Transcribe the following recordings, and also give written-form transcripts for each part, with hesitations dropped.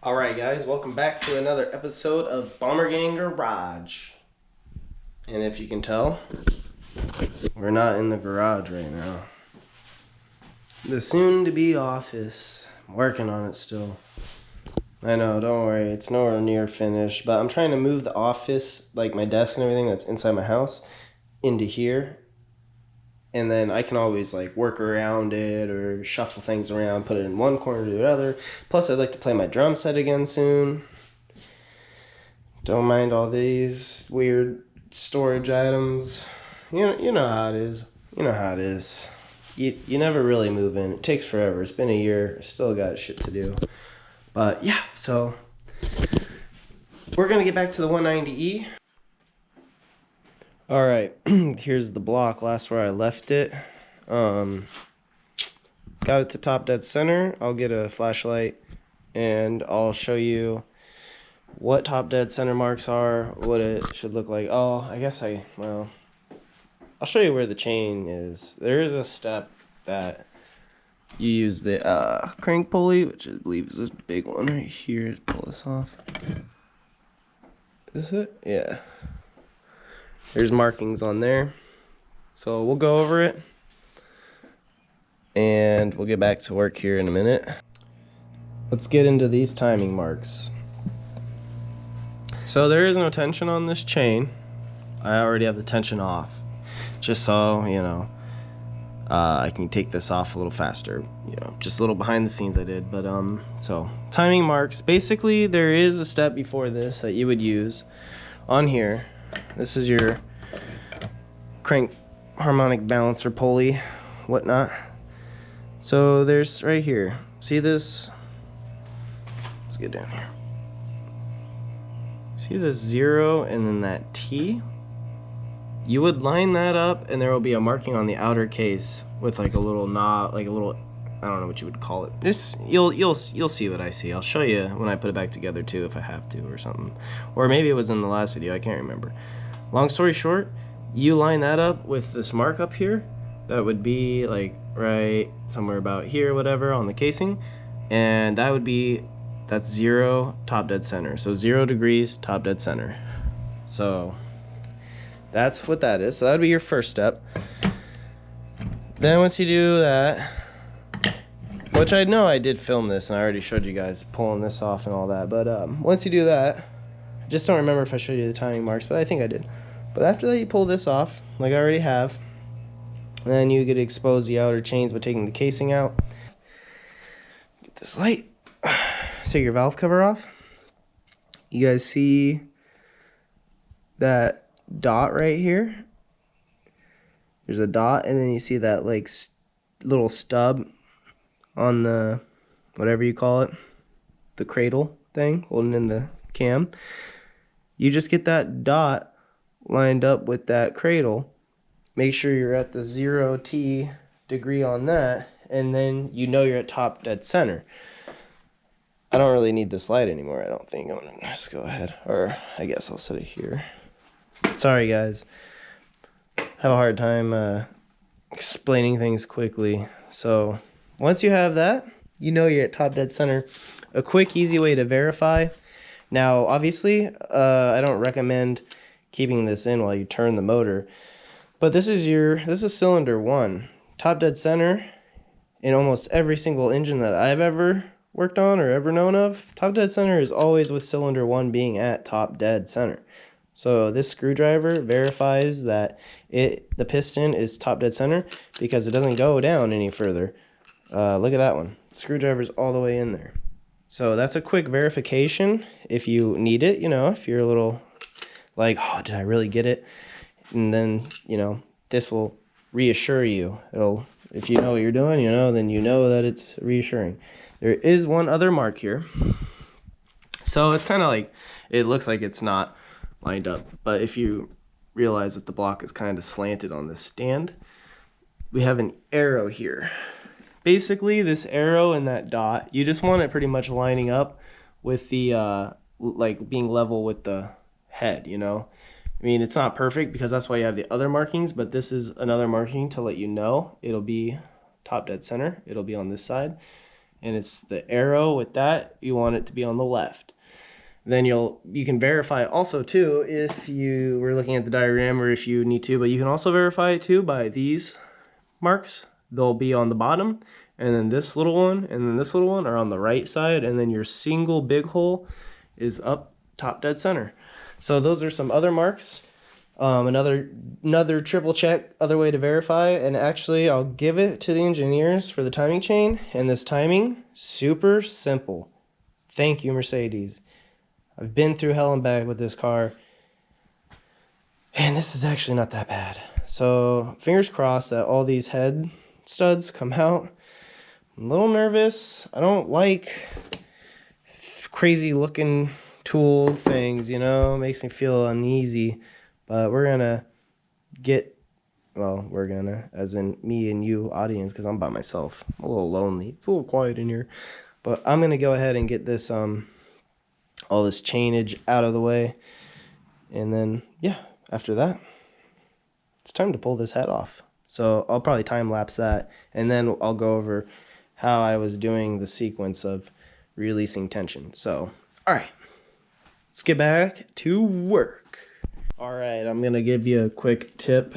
Alright guys, welcome back to another episode of Bomber Gang Garage. And if you can tell, we're not in the garage right now. The soon-to-be office. I'm working on it still. I know, don't worry, it's nowhere near finished, but I'm trying to move the office, like my desk and everything that's inside my house, into here. And then I can always like work around it or shuffle things around, put it in one corner to the other. Plus, I'd like to play my drum set again soon. Don't mind all these weird storage items. You know how it is. You know how it is. You never really move in. It takes forever. It's been a year. I still got shit to do. But yeah, so we're going to get back to the 190E. All right, here's the block, last where I left it. Got it to top dead center. I'll get a flashlight and I'll show you what top dead center marks are, what it should look like. Oh, I'll show you where the chain is. There is a step that you use the crank pulley, which I believe is this big one right here. Pull this off. Is this it? Yeah. There's markings on there. So we'll go over it. And we'll get back to work here in a minute. Let's get into these timing marks. So there is no tension on this chain. I already have the tension off. Just so, I can take this off a little faster. Just a little behind the scenes I did. But, so timing marks. Basically, there is a step before this that you would use on here. This is your crank harmonic balancer pulley, whatnot. So there's right here. See this? Let's get down here. See this 0 and then that T? You would line that up and there will be a marking on the outer case with like a little knot, like a little, I don't know what you would call it. This you'll see what I see. I'll show you when I put it back together too if I have to or something. Or maybe it was in the last video, I can't remember. Long story short, you line that up with this mark up here. That would be like right somewhere about here, whatever, on the casing. And that's 0 top dead center. So 0 degrees top dead center. So that's what that is. So that would be your first step. Then once you do that, which I know I did film this and I already showed you guys pulling this off and all that. But once you do that, I just don't remember if I showed you the timing marks, but I think I did. But after that, you pull this off, like I already have. Then you get to expose the outer chains by taking the casing out. Get this light. Take your valve cover off. You guys see that dot right here? There's a dot, and then you see that like little stub on the, whatever you call it, the cradle thing holding in the cam. You just get that dot lined up with that cradle. Make sure you're at the 0T degree on that, and then you're at top dead center. I don't really need this light anymore, I don't think. I'm gonna just go ahead, or I guess I'll set it here. Sorry guys, have a hard time explaining things quickly. So once you have that, you're at top dead center. A quick, easy way to verify. Now, obviously, I don't recommend keeping this in while you turn the motor, but this is cylinder 1. Top dead center in almost every single engine that I've ever worked on or ever known of. Top dead center is always with cylinder 1 being at top dead center. So this screwdriver verifies that the piston is top dead center because it doesn't go down any further. Look at that one. Screwdriver's all the way in there. So that's a quick verification if you need it, if you're a little like, oh, did I really get it? And then, this will reassure you. If you know what you're doing, then you know that it's reassuring. There is one other mark here. So it's kind of like, it looks like it's not lined up. But if you realize that the block is kind of slanted on this stand, we have an arrow here. Basically, this arrow and that dot, you just want it pretty much lining up with the, like being level with the head, I mean, it's not perfect because that's why you have the other markings, but this is another marking to let you know it'll be top dead center. It'll be on this side. and it's the arrow with that, you want it to be on the left. Then you can verify also too if you were looking at the diagram or if you need to, but you can also verify it too by these marks. They'll be on the bottom, and then this little one and then this little one are on the right side, and then your single big hole is up top dead center. So those are some other marks. Another triple check, other way to verify, and actually I'll give it to the engineers for the timing chain, and this timing, super simple. Thank you, Mercedes. I've been through hell and back with this car, and this is actually not that bad. So fingers crossed that all these head studs come out. I'm a little nervous. I don't like crazy looking tool things, you know, it makes me feel uneasy. But we're gonna as in me and you audience, because I'm by myself. I'm a little lonely. It's a little quiet in here. But I'm gonna go ahead and get this all this chainage out of the way. And then yeah, after that, it's time to pull this head off. So I'll probably time lapse that, and then I'll go over how I was doing the sequence of releasing tension. So all right, let's get back to work. All right, I'm gonna give you a quick tip.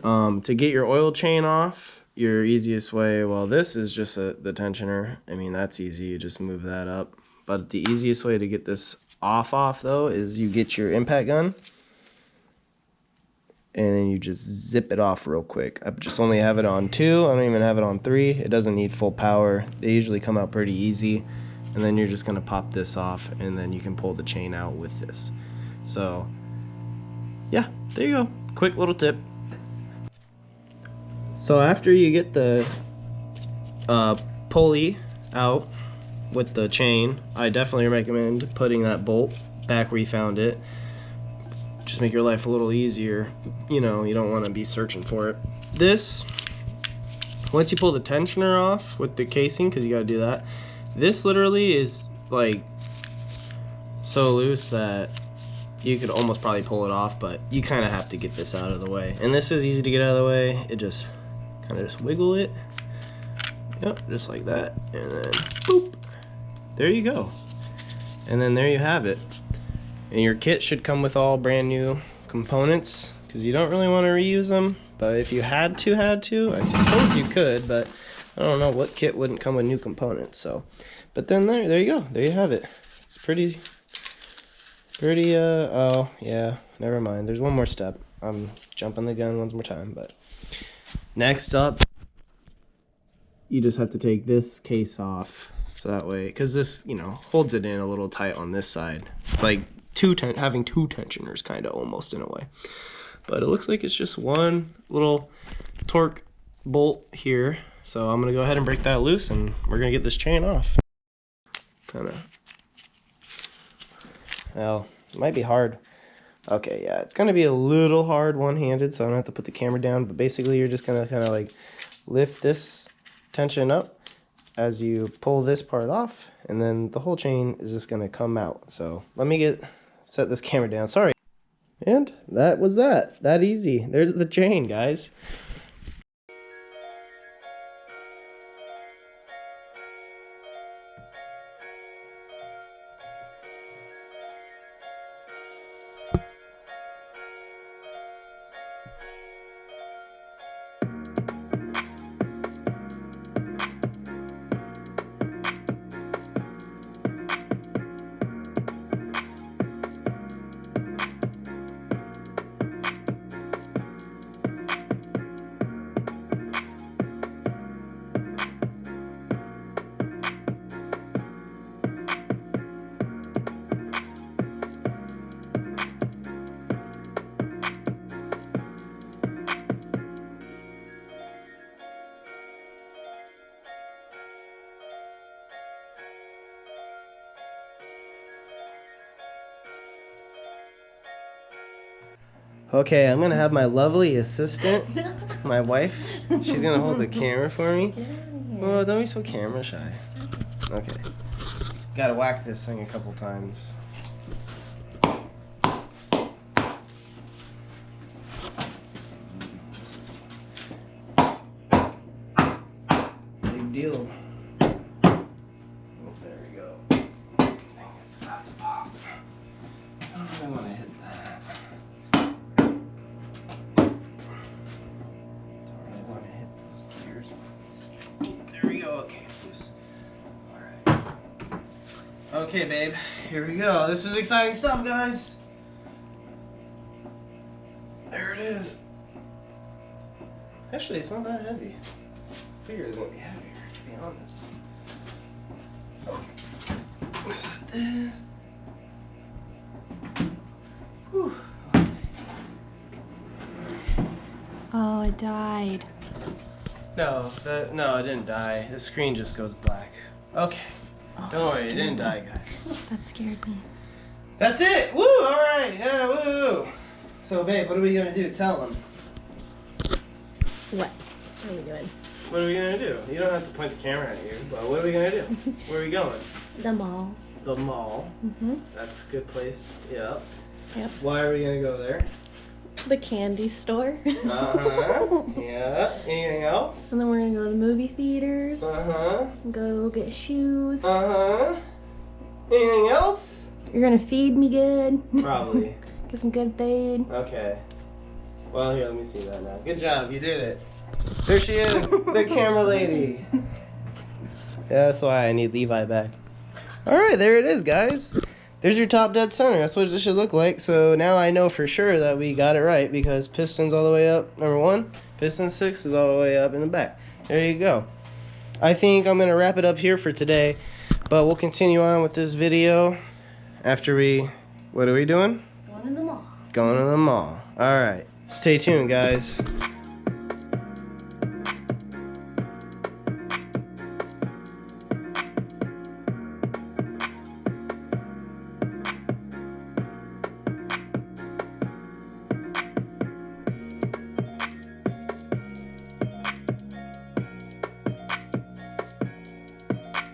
To get your oil chain off, your easiest way, well, this is just the tensioner. I mean, that's easy, you just move that up. But the easiest way to get this off though is you get your impact gun and then you just zip it off real quick. I just only have it on 2, I don't even have it on 3. It doesn't need full power. They usually come out pretty easy. And then you're just gonna pop this off, and then you can pull the chain out with this. So yeah, there you go. Quick little tip. So after you get the pulley out with the chain, I definitely recommend putting that bolt back where you found it. Just make your life a little easier. You know, you don't want to be searching for it. This, once you pull the tensioner off with the casing, because you got to do that, this literally is like so loose that you could almost probably pull it off, but you kind of have to get this out of the way. And this is easy to get out of the way. It just kind of just wiggle it. Yep, just like that. And then boop. There you go. And then there you have it. And your kit should come with all brand new components, because you don't really want to reuse them. But if you had to, I suppose you could, but I don't know what kit wouldn't come with new components. So, but then there you go. There you have it. It's pretty, oh yeah, never mind. There's one more step. I'm jumping the gun once more time, but next up, you just have to take this case off. So that way, because this, you know, holds it in a little tight on this side. It's like having two tensioners, kind of, almost, in a way. But it looks like it's just one little torque bolt here. So I'm going to go ahead and break that loose, and we're going to get this chain off. Well, it might be hard. Okay, yeah, it's going to be a little hard one-handed, so I don't have to put the camera down. But basically, you're just going to kind of like lift this tension up as you pull this part off, and then the whole chain is just going to come out. So let me set this camera down. Sorry. And that was that easy. There's the chain, guys. Okay, I'm gonna have my lovely assistant, my wife, she's gonna hold the camera for me. Oh, don't be so camera shy. Okay. Gotta whack this thing a couple times. Big deal. It's about to pop. I don't really want to hit that. Don't really want to hit those gears. There we go. Okay, it's loose. Alright. Okay, babe. Here we go. This is exciting stuff, guys. There it is. Actually, it's not that heavy. I figured it was going to be heavier, to be honest. Okay. I'm going to set this. Whew. Oh, it died. No, it didn't die. The screen just goes black. Okay. Oh, Don't worry, it didn't die, guys. That scared me. That's it! Woo! Alright! Yeah, woo! So, babe, what are we gonna do? Tell them. What? What are we doing? What are we gonna do? You don't have to point the camera at you, but what are we gonna do? Where are we going? The mall. The mall. Mm-hmm. That's a good place. Yep. Yep. Why are we gonna go there? The candy store. Uh-huh. Yeah. Anything else? And then we're gonna go to the movie theaters. Uh-huh. Go get shoes. Uh-huh. Anything else? You're gonna feed me good. Probably. Get some good food. Okay. Well, here, let me see that now. Good job, you did it. There she is, the camera lady. Yeah, that's why I need Levi back. Alright, there it is, guys. There's your top dead center. That's what it should look like. So now I know for sure that we got it right because piston's all the way up, number 1. Piston 6 is all the way up in the back. There you go. I think I'm going to wrap it up here for today. But we'll continue on with this video after we... What are we doing? Going to the mall. Going to the mall. Alright. Stay tuned, guys.